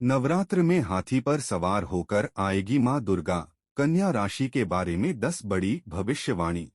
नवरात्र में हाथी पर सवार होकर आएगी मां दुर्गा। कन्या राशि के बारे में 10 बड़ी भविष्यवाणी।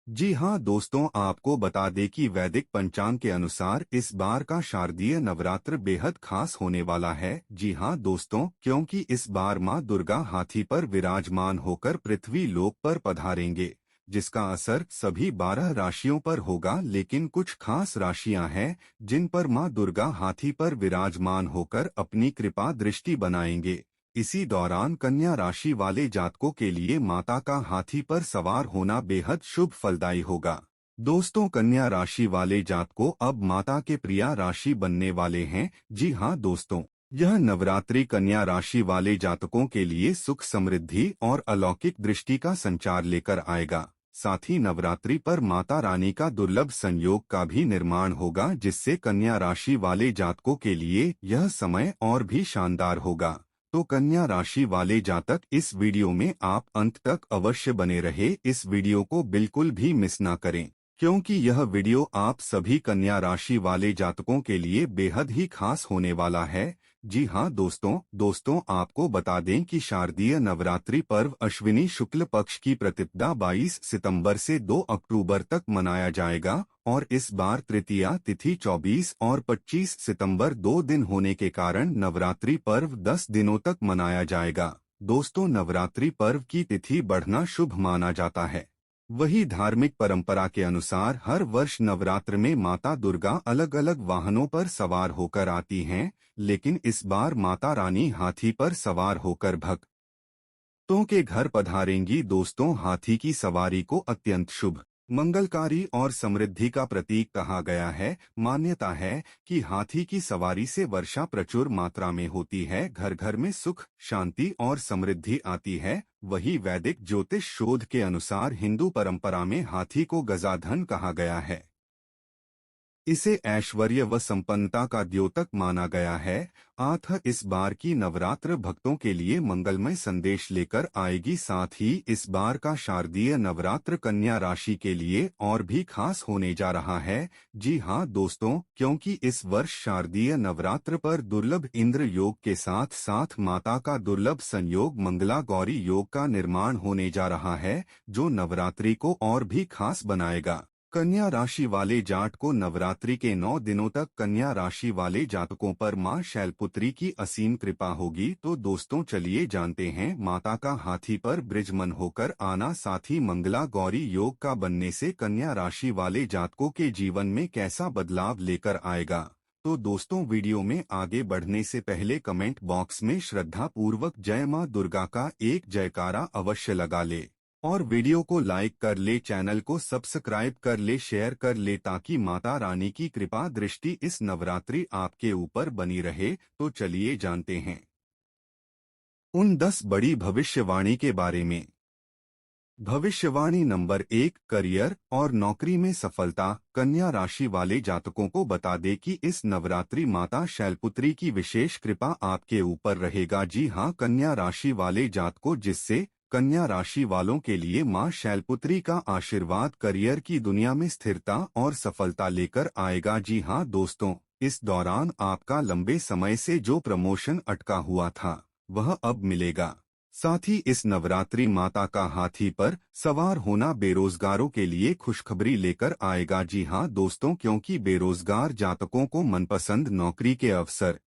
जी हां दोस्तों, आपको बता दें कि वैदिक पंचांग के अनुसार इस बार का शारदीय नवरात्र बेहद खास होने वाला है। जी हां दोस्तों, क्योंकि इस बार मां दुर्गा हाथी पर विराजमान होकर पृथ्वी लोक पर पधारेंगे, जिसका असर सभी 12 राशियों पर होगा। लेकिन कुछ खास राशियां हैं जिन पर मां दुर्गा हाथी पर विराजमान होकर अपनी कृपा दृष्टि बनाएंगे। इसी दौरान कन्या राशि वाले जातकों के लिए माता का हाथी पर सवार होना बेहद शुभ फलदायी होगा। दोस्तों, कन्या राशि वाले जातकों अब माता के प्रिया राशि बनने वाले हैं। जी हां दोस्तों, यह नवरात्रि कन्या राशि वाले जातकों के लिए सुख, समृद्धि और अलौकिक दृष्टि का संचार लेकर आएगा। साथ ही नवरात्रि पर माता रानी का दुर्लभ संयोग का भी निर्माण होगा, जिससे कन्या राशि वाले जातकों के लिए यह समय और भी शानदार होगा। तो कन्या राशि वाले जातक, इस वीडियो में आप अंत तक अवश्य बने रहे। इस वीडियो को बिल्कुल भी मिस ना करें, क्योंकि यह वीडियो आप सभी कन्या राशि वाले जातकों के लिए बेहद ही खास होने वाला है। जी हां दोस्तों आपको बता दें कि शारदीय नवरात्रि पर्व अश्विनी शुक्ल पक्ष की प्रतिपदा 22 सितंबर से 2 अक्टूबर तक मनाया जाएगा और इस बार तृतीया तिथि 24 और 25 सितंबर 2 दिन होने के कारण नवरात्रि पर्व 10 दिनों तक मनाया जाएगा। दोस्तों, नवरात्रि पर्व की तिथि बढ़ना शुभ माना जाता है। वही धार्मिक परंपरा के अनुसार हर वर्ष नवरात्र में माता दुर्गा अलग अलग वाहनों पर सवार होकर आती हैं, लेकिन इस बार माता रानी हाथी पर सवार होकर भक्तों के घर पधारेंगी। दोस्तों, हाथी की सवारी को अत्यंत शुभ, मंगलकारी और समृद्धि का प्रतीक कहा गया है। मान्यता है कि हाथी की सवारी से वर्षा प्रचुर मात्रा में होती है, घर घर में सुख, शांति और समृद्धि आती है। वही वैदिक ज्योतिष शोध के अनुसार हिंदू परंपरा में हाथी को गजाधन कहा गया है। इसे ऐश्वर्य व संपन्नता का द्योतक माना गया है। अतः इस बार की नवरात्र भक्तों के लिए मंगलमय संदेश लेकर आएगी। साथ ही इस बार का शारदीय नवरात्र कन्या राशि के लिए और भी खास होने जा रहा है। जी हां दोस्तों, क्योंकि इस वर्ष शारदीय नवरात्र पर दुर्लभ इंद्र योग के साथ साथ माता का दुर्लभ संयोग मंगला गौरी योग का निर्माण होने जा रहा है, जो नवरात्रि को और भी खास बनाएगा। कन्या राशि वाले जात को नवरात्रि के 9 दिनों तक कन्या राशि वाले जातकों पर मां शैलपुत्री की असीम कृपा होगी। तो दोस्तों, चलिए जानते हैं माता का हाथी पर ब्रिजमन होकर आना, साथ ही मंगला गौरी योग का बनने से कन्या राशि वाले जातकों के जीवन में कैसा बदलाव लेकर आएगा। तो दोस्तों, वीडियो में आगे बढ़ने से पहले कमेंट बॉक्स में श्रद्धा पूर्वक जय मां दुर्गा का एक जयकारा अवश्य लगा ले और वीडियो को लाइक कर ले, चैनल को सब्सक्राइब कर ले, शेयर कर ले, ताकि माता रानी की कृपा दृष्टि इस नवरात्रि आपके ऊपर बनी रहे। तो चलिए जानते हैं उन 10 बड़ी भविष्यवाणी के बारे में। भविष्यवाणी नंबर 1, करियर और नौकरी में सफलता। कन्या राशि वाले जातकों को बता दें कि इस नवरात्रि माता शैलपुत्री की विशेष कृपा आपके ऊपर रहेगा। जी हां, कन्या राशि वाले जातकों, जिससे कन्या राशि वालों के लिए मां शैलपुत्री का आशीर्वाद करियर की दुनिया में स्थिरता और सफलता लेकर आएगा। जी हां दोस्तों, इस दौरान आपका लंबे समय से जो प्रमोशन अटका हुआ था वह अब मिलेगा। साथ ही इस नवरात्रि माता का हाथी पर सवार होना बेरोजगारों के लिए खुशखबरी लेकर आएगा। जी हां दोस्तों, क्योंकि बेरोजगार जातकों को मनपसंद नौकरी के अवसर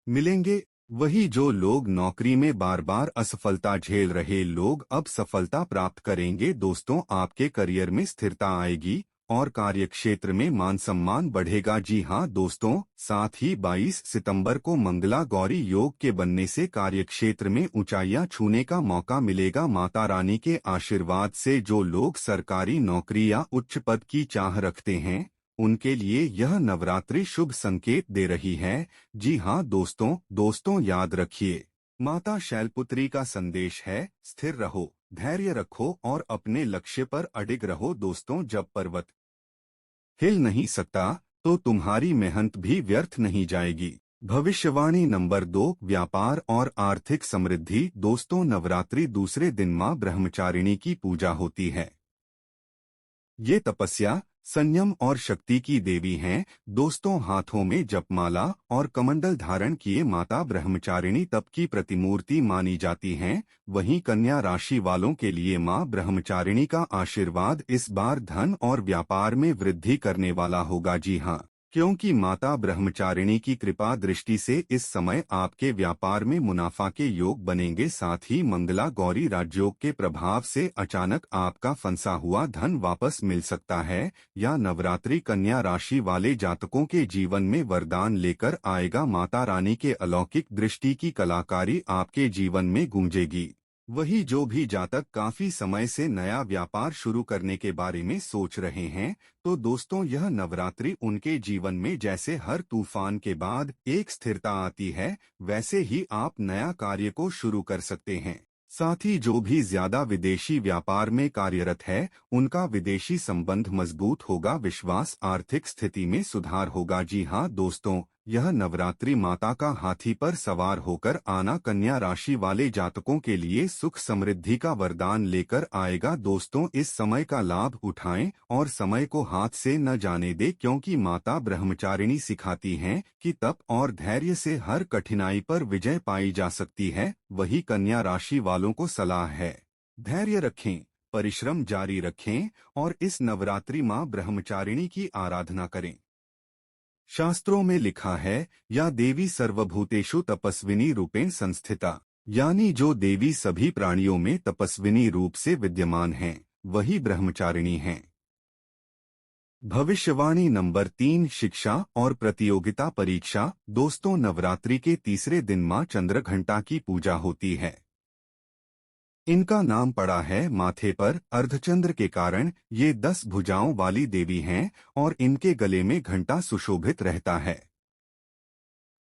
मिलेंगे। वही जो लोग नौकरी में बार बार असफलता झेल रहे लोग अब सफलता प्राप्त करेंगे। दोस्तों, आपके करियर में स्थिरता आएगी और कार्यक्षेत्र में मान सम्मान बढ़ेगा। जी हां दोस्तों, साथ ही 22 सितंबर को मंगला गौरी योग के बनने से कार्यक्षेत्र में ऊंचाइयां छूने का मौका मिलेगा। माता रानी के आशीर्वाद से जो लोग सरकारी नौकरी या उच्च पद की चाह रखते हैं, उनके लिए यह नवरात्रि शुभ संकेत दे रही है। जी हां दोस्तों याद रखिए, माता शैलपुत्री का संदेश है, स्थिर रहो, धैर्य रखो और अपने लक्ष्य पर अडिग रहो। दोस्तों, जब पर्वत हिल नहीं सकता तो तुम्हारी मेहनत भी व्यर्थ नहीं जाएगी। भविष्यवाणी नंबर 2, व्यापार और आर्थिक समृद्धि। दोस्तों, नवरात्रि दूसरे दिन मां ब्रह्मचारिणी की पूजा होती है। ये तपस्या, संयम और शक्ति की देवी हैं। दोस्तों, हाथों में जपमाला और कमंडल धारण किए माता ब्रह्मचारिणी तप की प्रतिमूर्ति मानी जाती हैं। वहीं कन्या राशि वालों के लिए मां ब्रह्मचारिणी का आशीर्वाद इस बार धन और व्यापार में वृद्धि करने वाला होगा। जी हाँ, क्योंकि माता ब्रह्मचारिणी की कृपा दृष्टि से इस समय आपके व्यापार में मुनाफा के योग बनेंगे। साथ ही मंगला गौरी राजयोग के प्रभाव से अचानक आपका फंसा हुआ धन वापस मिल सकता है, या नवरात्रि कन्या राशि वाले जातकों के जीवन में वरदान लेकर आएगा। माता रानी के अलौकिक दृष्टि की कलाकारी आपके जीवन में गूंजेगी। वही जो भी जातक काफी समय से नया व्यापार शुरू करने के बारे में सोच रहे हैं, तो दोस्तों यह नवरात्रि उनके जीवन में जैसे हर तूफान के बाद एक स्थिरता आती है, वैसे ही आप नया कार्य को शुरू कर सकते हैं। साथ ही जो भी ज्यादा विदेशी व्यापार में कार्यरत है, उनका विदेशी संबंध मजबूत होगा। विश्वास, आर्थिक स्थिति में सुधार होगा। जी हाँ दोस्तों, यह नवरात्रि माता का हाथी पर सवार होकर आना कन्या राशि वाले जातकों के लिए सुख समृद्धि का वरदान लेकर आएगा। दोस्तों, इस समय का लाभ उठाएं और समय को हाथ से न जाने दें, क्योंकि माता ब्रह्मचारिणी सिखाती हैं कि तप और धैर्य से हर कठिनाई पर विजय पाई जा सकती है। वही कन्या राशि वालों को सलाह है, धैर्य रखें, परिश्रम जारी रखें और इस नवरात्रि मां ब्रह्मचारिणी की आराधना करें। शास्त्रों में लिखा है, या देवी सर्वभूतेषु तपस्विनी रूपेण संस्थिता, यानी जो देवी सभी प्राणियों में तपस्विनी रूप से विद्यमान हैं, वही ब्रह्मचारिणी हैं। भविष्यवाणी नंबर 3, शिक्षा और प्रतियोगिता परीक्षा। दोस्तों, नवरात्रि के तीसरे दिन मां चंद्रघंटा की पूजा होती है। इनका नाम पड़ा है माथे पर अर्धचंद्र के कारण। ये 10 भुजाओं वाली देवी हैं और इनके गले में घंटा सुशोभित रहता है।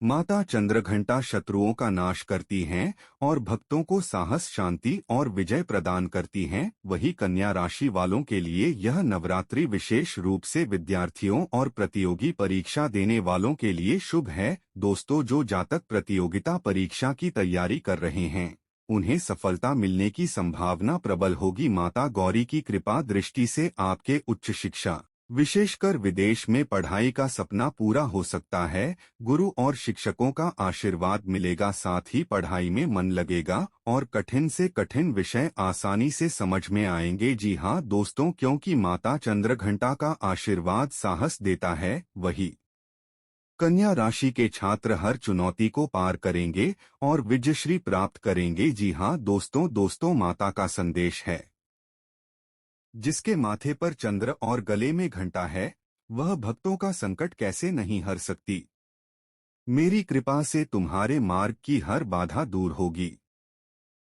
माता चंद्रघंटा शत्रुओं का नाश करती हैं और भक्तों को साहस, शांति और विजय प्रदान करती हैं। वही कन्या राशि वालों के लिए यह नवरात्रि विशेष रूप से विद्यार्थियों और प्रतियोगी परीक्षा देने वालों के लिए शुभ है। दोस्तों, जो जातक प्रतियोगिता परीक्षा की तैयारी कर रहे हैं, उन्हें सफलता मिलने की संभावना प्रबल होगी। माता गौरी की कृपा दृष्टि से आपके उच्च शिक्षा, विशेषकर विदेश में पढ़ाई का सपना पूरा हो सकता है। गुरु और शिक्षकों का आशीर्वाद मिलेगा, साथ ही पढ़ाई में मन लगेगा और कठिन से कठिन विषय आसानी से समझ में आएंगे। जी हाँ दोस्तों, क्योंकि माता चंद्रघंटा का आशीर्वाद साहस देता है। वही कन्या राशि के छात्र हर चुनौती को पार करेंगे और विजयश्री प्राप्त करेंगे। जी हाँ दोस्तों, माता का संदेश है, जिसके माथे पर चंद्र और गले में घंटा है, वह भक्तों का संकट कैसे नहीं हर सकती। मेरी कृपा से तुम्हारे मार्ग की हर बाधा दूर होगी।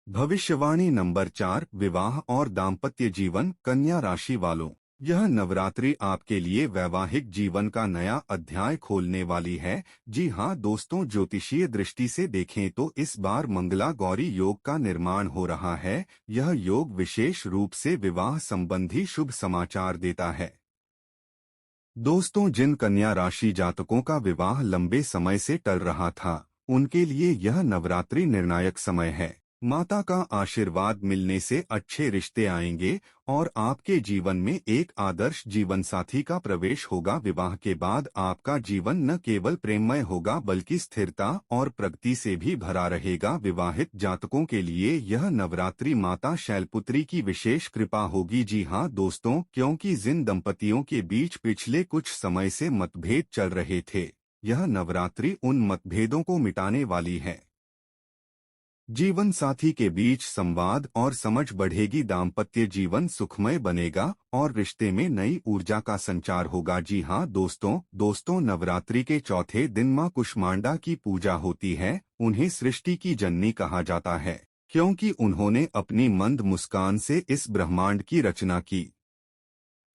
भविष्यवाणी नंबर 4, विवाह और दाम्पत्य जीवन। कन्या राशि वालों, यह नवरात्रि आपके लिए वैवाहिक जीवन का नया अध्याय खोलने वाली है। जी हाँ दोस्तों, ज्योतिषीय दृष्टि से देखें तो इस बार मंगला गौरी योग का निर्माण हो रहा है। यह योग विशेष रूप से विवाह संबंधी शुभ समाचार देता है। दोस्तों, जिन कन्या राशि जातकों का विवाह लंबे समय से टल रहा था, उनके लिए यह नवरात्रि निर्णायक समय है। माता का आशीर्वाद मिलने से अच्छे रिश्ते आएंगे और आपके जीवन में एक आदर्श जीवन साथी का प्रवेश होगा। विवाह के बाद आपका जीवन न केवल प्रेममय होगा, बल्कि स्थिरता और प्रगति से भी भरा रहेगा। विवाहित जातकों के लिए यह नवरात्रि माता शैलपुत्री की विशेष कृपा होगी। जी हाँ दोस्तों, क्योंकि जिन दंपतियों के बीच पिछले कुछ समय से मतभेद चल रहे थे, यह नवरात्रि उन मतभेदों को मिटाने वाली है। जीवन साथी के बीच संवाद और समझ बढ़ेगी, दाम्पत्य जीवन सुखमय बनेगा और रिश्ते में नई ऊर्जा का संचार होगा। जी हाँ दोस्तों, नवरात्रि के चौथे दिन मां कुष्मांडा की पूजा होती है। उन्हें सृष्टि की जननी कहा जाता है, क्योंकि उन्होंने अपनी मंद मुस्कान से इस ब्रह्मांड की रचना की।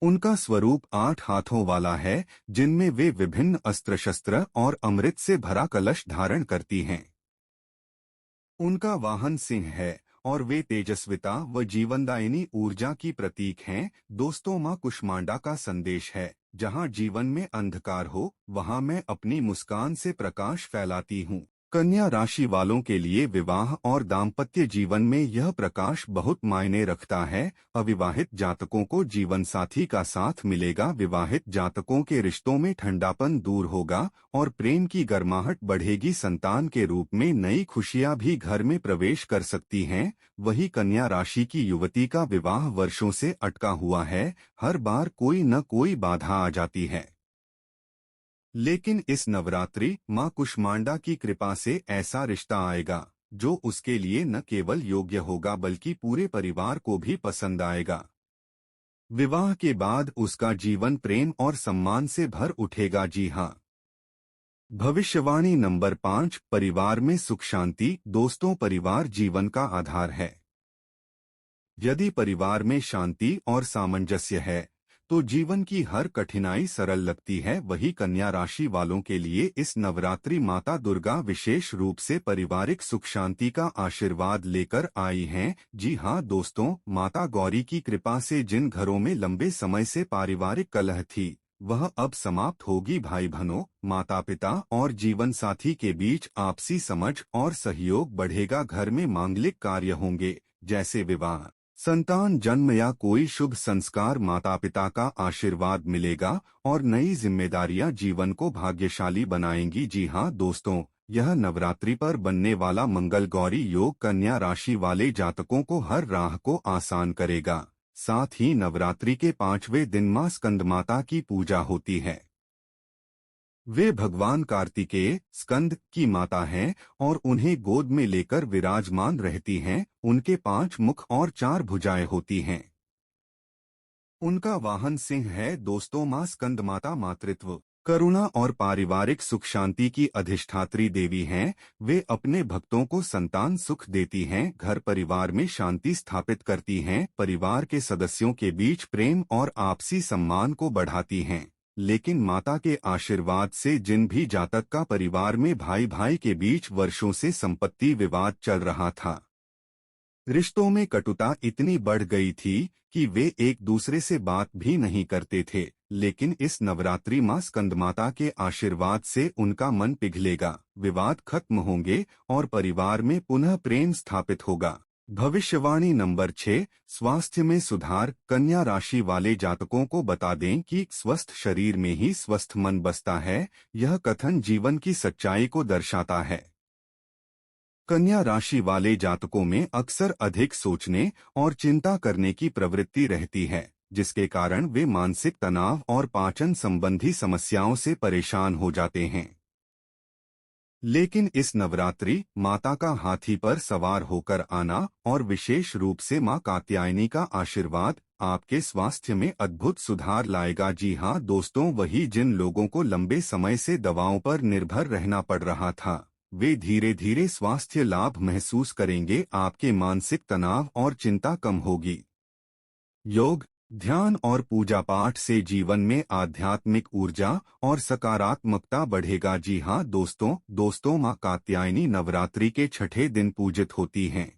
उनका स्वरूप 8 हाथों वाला है, जिनमें वे विभिन्न अस्त्र शस्त्र और अमृत से भरा कलश धारण करती हैं। उनका वाहन सिंह है और वे तेजस्विता व जीवनदायिनी ऊर्जा की प्रतीक हैं। दोस्तों, मां कुष्मांडा का संदेश है, जहां जीवन में अंधकार हो, वहां मैं अपनी मुस्कान से प्रकाश फैलाती हूं। कन्या राशि वालों के लिए विवाह और दाम्पत्य जीवन में यह प्रकाश बहुत मायने रखता है। अविवाहित जातकों को जीवन साथी का साथ मिलेगा। विवाहित जातकों के रिश्तों में ठंडापन दूर होगा और प्रेम की गर्माहट बढ़ेगी। संतान के रूप में नई खुशियां भी घर में प्रवेश कर सकती हैं। वही कन्या राशि की युवती का विवाह वर्षों से अटका हुआ है। हर बार कोई न कोई बाधा आ जाती है, लेकिन इस नवरात्रि मां कुष्मांडा की कृपा से ऐसा रिश्ता आएगा जो उसके लिए न केवल योग्य होगा बल्कि पूरे परिवार को भी पसंद आएगा। विवाह के बाद उसका जीवन प्रेम और सम्मान से भर उठेगा। जी हाँ। भविष्यवाणी नंबर 5, परिवार में सुख शांति। दोस्तों, परिवार जीवन का आधार है। यदि परिवार में शांति और सामंजस्य है तो जीवन की हर कठिनाई सरल लगती है। वही कन्या राशि वालों के लिए इस नवरात्रि माता दुर्गा विशेष रूप से पारिवारिक सुख शांति का आशीर्वाद लेकर आई हैं। जी हाँ दोस्तों, माता गौरी की कृपा से जिन घरों में लंबे समय से पारिवारिक कलह थी वह अब समाप्त होगी। भाई बहनों, माता पिता और जीवन साथी के बीच आपसी समझ और सहयोग बढ़ेगा। घर में मांगलिक कार्य होंगे जैसे विवाह, संतान जन्म या कोई शुभ संस्कार। माता पिता का आशीर्वाद मिलेगा और नई जिम्मेदारियां जीवन को भाग्यशाली बनाएंगी। जी हाँ दोस्तों, यह नवरात्रि पर बनने वाला मंगल गौरी योग कन्या राशि वाले जातकों को हर राह को आसान करेगा। साथ ही नवरात्रि के 5वें दिन मां स्कंदमाता की पूजा होती है। वे भगवान कार्तिकेय स्कंद की माता हैं और उन्हें गोद में लेकर विराजमान रहती हैं। उनके 5 मुख और 4 भुजाएं होती हैं। उनका वाहन सिंह है। दोस्तों, मां स्कंदमाता मातृत्व, करुणा और पारिवारिक सुख शांति की अधिष्ठात्री देवी हैं। वे अपने भक्तों को संतान सुख देती हैं, घर परिवार में शांति स्थापित करती हैं, परिवार के सदस्यों के बीच प्रेम और आपसी सम्मान को बढ़ाती हैं। लेकिन माता के आशीर्वाद से जिन भी जातक का परिवार में भाई भाई के बीच वर्षों से संपत्ति विवाद चल रहा था, रिश्तों में कटुता इतनी बढ़ गई थी कि वे एक दूसरे से बात भी नहीं करते थे, लेकिन इस नवरात्रि मां स्कंदमाता के आशीर्वाद से उनका मन पिघलेगा, विवाद खत्म होंगे और परिवार में पुनः प्रेम स्थापित होगा। भविष्यवाणी नंबर 6, स्वास्थ्य में सुधार। कन्या राशि वाले जातकों को बता दें कि स्वस्थ शरीर में ही स्वस्थ मन बसता है। यह कथन जीवन की सच्चाई को दर्शाता है। कन्या राशि वाले जातकों में अक्सर अधिक सोचने और चिंता करने की प्रवृत्ति रहती है, जिसके कारण वे मानसिक तनाव और पाचन संबंधी समस्याओं से परेशान हो जाते हैं। लेकिन इस नवरात्रि माता का हाथी पर सवार होकर आना और विशेष रूप से मां कात्यायनी का आशीर्वाद आपके स्वास्थ्य में अद्भुत सुधार लाएगा। जी हाँ दोस्तों, वही जिन लोगों को लंबे समय से दवाओं पर निर्भर रहना पड़ रहा था, वे धीरे धीरे स्वास्थ्य लाभ महसूस करेंगे। आपके मानसिक तनाव और चिंता कम होगी। योग, ध्यान और पूजा पाठ से जीवन में आध्यात्मिक ऊर्जा और सकारात्मकता बढ़ेगा। जी हाँ दोस्तों, मां कात्यायनी नवरात्रि के 6ठे दिन पूजित होती हैं।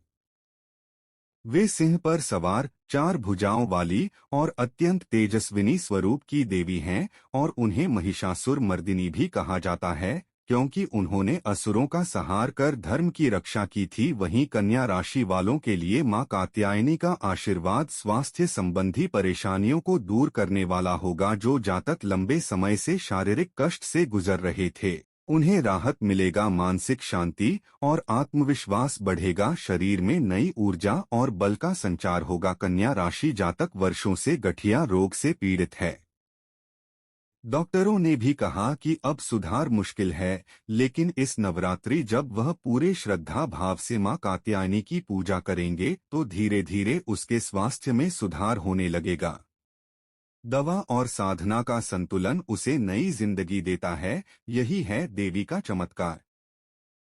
वे सिंह पर सवार 4 भुजाओं वाली और अत्यंत तेजस्विनी स्वरूप की देवी हैं और उन्हें महिषासुर मर्दिनी भी कहा जाता है, क्योंकि उन्होंने असुरों का संहार कर धर्म की रक्षा की थी। वहीं कन्या राशि वालों के लिए मां कात्यायनी का आशीर्वाद स्वास्थ्य संबंधी परेशानियों को दूर करने वाला होगा। जो जातक लंबे समय से शारीरिक कष्ट से गुजर रहे थे, उन्हें राहत मिलेगा। मानसिक शांति और आत्मविश्वास बढ़ेगा। शरीर में नई ऊर्जा और बल का संचार होगा। कन्या राशि जातक वर्षों से गठिया रोग से पीड़ित है। डॉक्टरों ने भी कहा कि अब सुधार मुश्किल है, लेकिन इस नवरात्रि जब वह पूरे श्रद्धा भाव से मां कात्यायनी की पूजा करेंगे तो धीरे धीरे उसके स्वास्थ्य में सुधार होने लगेगा। दवा और साधना का संतुलन उसे नई जिंदगी देता है। यही है देवी का चमत्कार।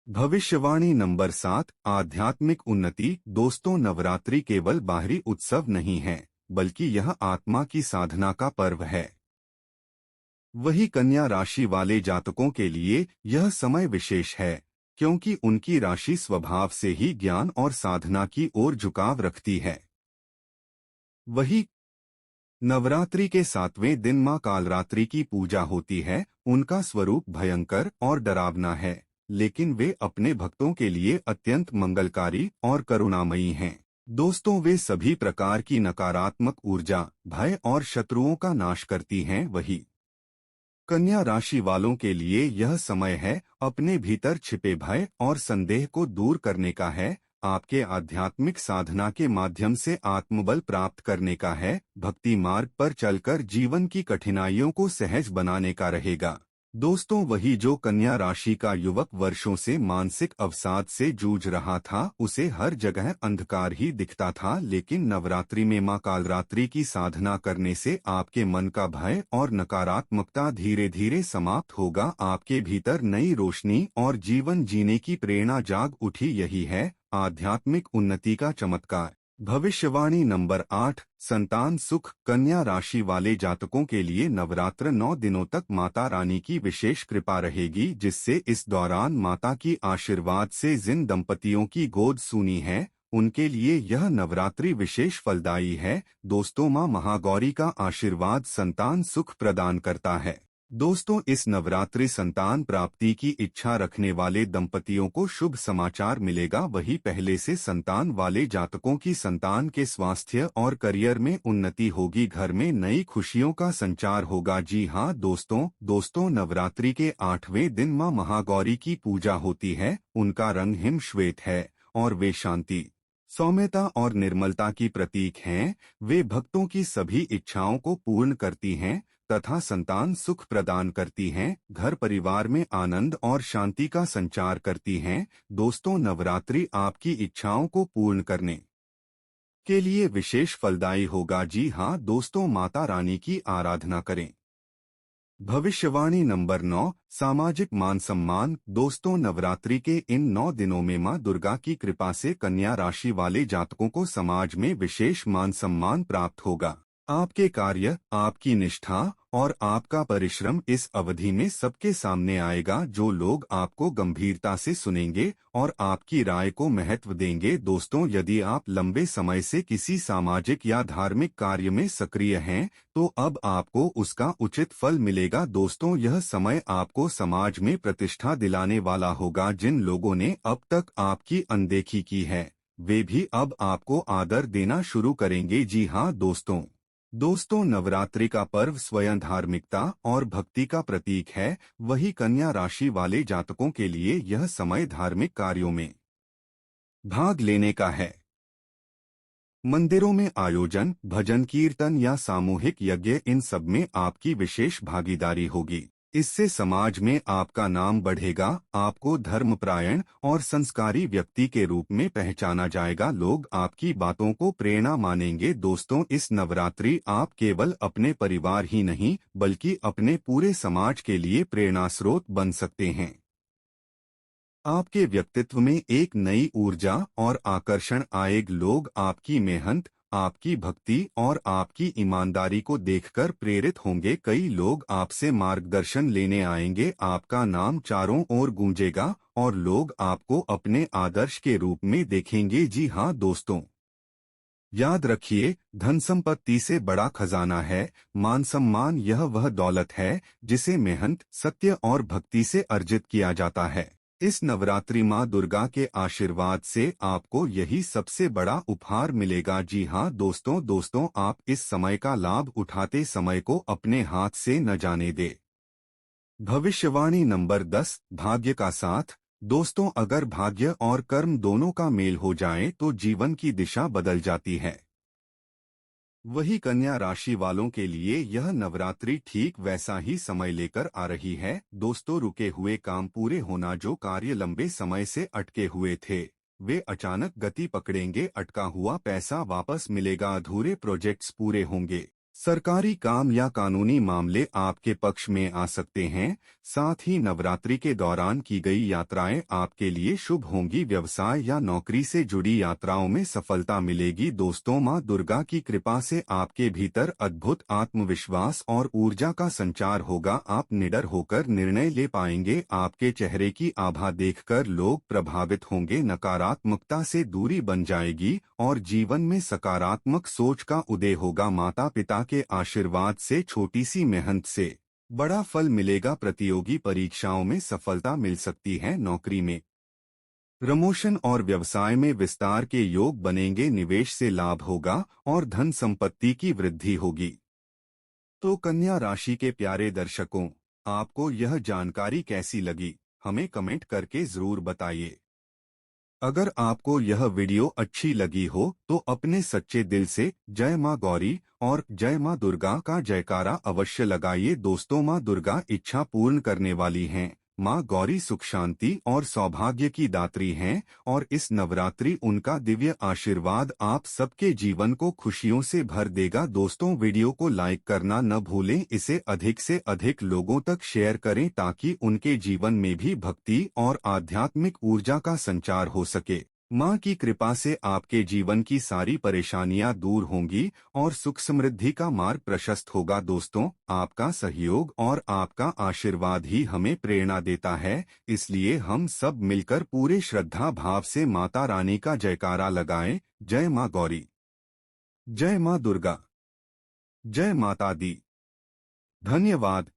भविष्यवाणी नंबर 7, आध्यात्मिक उन्नति। दोस्तों, नवरात्रि केवल बाहरी उत्सव नहीं है, बल्कि यह आत्मा की साधना का पर्व है। वही कन्या राशि वाले जातकों के लिए यह समय विशेष है, क्योंकि उनकी राशि स्वभाव से ही ज्ञान और साधना की ओर झुकाव रखती है। वही नवरात्रि के 7वें दिन मां कालरात्रि की पूजा होती है। उनका स्वरूप भयंकर और डरावना है, लेकिन वे अपने भक्तों के लिए अत्यंत मंगलकारी और करुणामयी हैं। दोस्तों, वे सभी प्रकार की नकारात्मक ऊर्जा, भय और शत्रुओं का नाश करती हैं। वही कन्या राशि वालों के लिए यह समय है अपने भीतर छिपे भय और संदेह को दूर करने का है, आपके आध्यात्मिक साधना के माध्यम से आत्मबल प्राप्त करने का है, भक्ति मार्ग पर चलकर जीवन की कठिनाइयों को सहज बनाने का रहेगा। दोस्तों, वही जो कन्या राशि का युवक वर्षों से मानसिक अवसाद से जूझ रहा था, उसे हर जगह अंधकार ही दिखता था, लेकिन नवरात्रि में मां कालरात्रि की साधना करने से आपके मन का भय और नकारात्मकता धीरे धीरे समाप्त होगा, आपके भीतर नई रोशनी और जीवन जीने की प्रेरणा जाग उठी। यही है आध्यात्मिक उन्नति का चमत्कार। भविष्यवाणी नंबर 8, संतान सुख। कन्या राशि वाले जातकों के लिए नवरात्र 9 दिनों तक माता रानी की विशेष कृपा रहेगी, जिससे इस दौरान माता की आशीर्वाद से जिन दंपतियों की गोद सूनी है, उनके लिए यह नवरात्रि विशेष फलदायी है। दोस्तों, मां महागौरी का आशीर्वाद संतान सुख प्रदान करता है। दोस्तों, इस नवरात्रि संतान प्राप्ति की इच्छा रखने वाले दंपतियों को शुभ समाचार मिलेगा। वही पहले से संतान वाले जातकों की संतान के स्वास्थ्य और करियर में उन्नति होगी, घर में नई खुशियों का संचार होगा। जी हाँ दोस्तों, नवरात्रि के 8वें दिन मां महागौरी की पूजा होती है। उनका रंग हिम श्वेत है और वे शांति, सौम्यता और निर्मलता की प्रतीक हैं। वे भक्तों की सभी इच्छाओं को पूर्ण करती हैं तथा संतान सुख प्रदान करती हैं, घर परिवार में आनंद और शांति का संचार करती हैं। दोस्तों, नवरात्रि आपकी इच्छाओं को पूर्ण करने के लिए विशेष फलदायी होगा। जी हाँ दोस्तों, माता रानी की आराधना करें। भविष्यवाणी नंबर 9, सामाजिक मान सम्मान। दोस्तों, नवरात्रि के इन 9 दिनों में मां दुर्गा की कृपा से कन्या राशि वाले जातकों को समाज में विशेष मान सम्मान प्राप्त होगा। आपके कार्य, आपकी निष्ठा और आपका परिश्रम इस अवधि में सबके सामने आएगा। जो लोग आपको गंभीरता से सुनेंगे और आपकी राय को महत्व देंगे। दोस्तों, यदि आप लंबे समय से किसी सामाजिक या धार्मिक कार्य में सक्रिय हैं, तो अब आपको उसका उचित फल मिलेगा। दोस्तों, यह समय आपको समाज में प्रतिष्ठा दिलाने वाला होगा। जिन लोगों ने अब तक आपकी अनदेखी की है, वे भी अब आपको आदर देना शुरू करेंगे। जी हाँ दोस्तों, नवरात्रि का पर्व स्वयं धार्मिकता और भक्ति का प्रतीक है। वही कन्या राशि वाले जातकों के लिए यह समय धार्मिक कार्यों में भाग लेने का है। मंदिरों में आयोजन, भजन कीर्तन या सामूहिक यज्ञ, इन सब में आपकी विशेष भागीदारी होगी। इससे समाज में आपका नाम बढ़ेगा, आपको धर्मपरायण और संस्कारी व्यक्ति के रूप में पहचाना जाएगा। लोग आपकी बातों को प्रेरणा मानेंगे। दोस्तों, इस नवरात्रि आप केवल अपने परिवार ही नहीं, बल्कि अपने पूरे समाज के लिए प्रेरणा स्रोत बन सकते हैं। आपके व्यक्तित्व में एक नई ऊर्जा और आकर्षण आएगा। लोग आपकी मेहनत, आपकी भक्ति और आपकी ईमानदारी को देखकर प्रेरित होंगे। कई लोग आपसे मार्गदर्शन लेने आएंगे। आपका नाम चारों ओर गूंजेगा और लोग आपको अपने आदर्श के रूप में देखेंगे। जी हाँ दोस्तों, याद रखिए, धन संपत्ति से बड़ा खजाना है मान सम्मान। यह वह दौलत है जिसे मेहनत, सत्य और भक्ति से अर्जित किया जाता है। इस नवरात्रि मां दुर्गा के आशीर्वाद से आपको यही सबसे बड़ा उपहार मिलेगा। जी हाँ दोस्तों, आप इस समय का लाभ उठाते समय को अपने हाथ से न जाने दे। भविष्यवाणी नंबर 10, भाग्य का साथ। दोस्तों, अगर भाग्य और कर्म दोनों का मेल हो जाए तो जीवन की दिशा बदल जाती है। वही कन्या राशि वालों के लिए यह नवरात्रि ठीक वैसा ही समय लेकर आ रही है। दोस्तों, रुके हुए काम पूरे होना, जो कार्य लंबे समय से अटके हुए थे, वे अचानक गति पकड़ेंगे। अटका हुआ पैसा वापस मिलेगा, अधूरे प्रोजेक्ट्स पूरे होंगे, सरकारी काम या कानूनी मामले आपके पक्ष में आ सकते हैं। साथ ही नवरात्रि के दौरान की गई यात्राएं आपके लिए शुभ होंगी। व्यवसाय या नौकरी से जुड़ी यात्राओं में सफलता मिलेगी। दोस्तों, मां दुर्गा की कृपा से आपके भीतर अद्भुत आत्मविश्वास और ऊर्जा का संचार होगा। आप निडर होकर निर्णय ले पाएंगे। आपके चेहरे की आभा देखकर लोग प्रभावित होंगे। नकारात्मकता से दूरी बन जाएगी और जीवन में सकारात्मक सोच का उदय होगा। माता पिता के आशीर्वाद से छोटी सी मेहनत से बड़ा फल मिलेगा, प्रतियोगी परीक्षाओं में सफलता मिल सकती है, नौकरी में प्रमोशन और व्यवसाय में विस्तार के योग बनेंगे, निवेश से लाभ होगा और धन संपत्ति की वृद्धि होगी। तो कन्या राशि के प्यारे दर्शकों, आपको यह जानकारी कैसी लगी, हमें कमेंट करके जरूर बताइए। अगर आपको यह वीडियो अच्छी लगी हो तो अपने सच्चे दिल से जय मां गौरी और जय मां दुर्गा का जयकारा अवश्य लगाइए। दोस्तों, मां दुर्गा इच्छा पूर्ण करने वाली हैं। मां गौरी सुख शांति और सौभाग्य की दात्री हैं और इस नवरात्रि उनका दिव्य आशीर्वाद आप सबके जीवन को खुशियों से भर देगा। दोस्तों, वीडियो को लाइक करना न भूलें, इसे अधिक से अधिक लोगों तक शेयर करें ताकि उनके जीवन में भी भक्ति और आध्यात्मिक ऊर्जा का संचार हो सके। मां की कृपा से आपके जीवन की सारी परेशानियां दूर होंगी और सुख समृद्धि का मार्ग प्रशस्त होगा। दोस्तों, आपका सहयोग और आपका आशीर्वाद ही हमें प्रेरणा देता है, इसलिए हम सब मिलकर पूरे श्रद्धा भाव से माता रानी का जयकारा लगाएं। जय मां गौरी, जय मां दुर्गा, जय माता दी। धन्यवाद।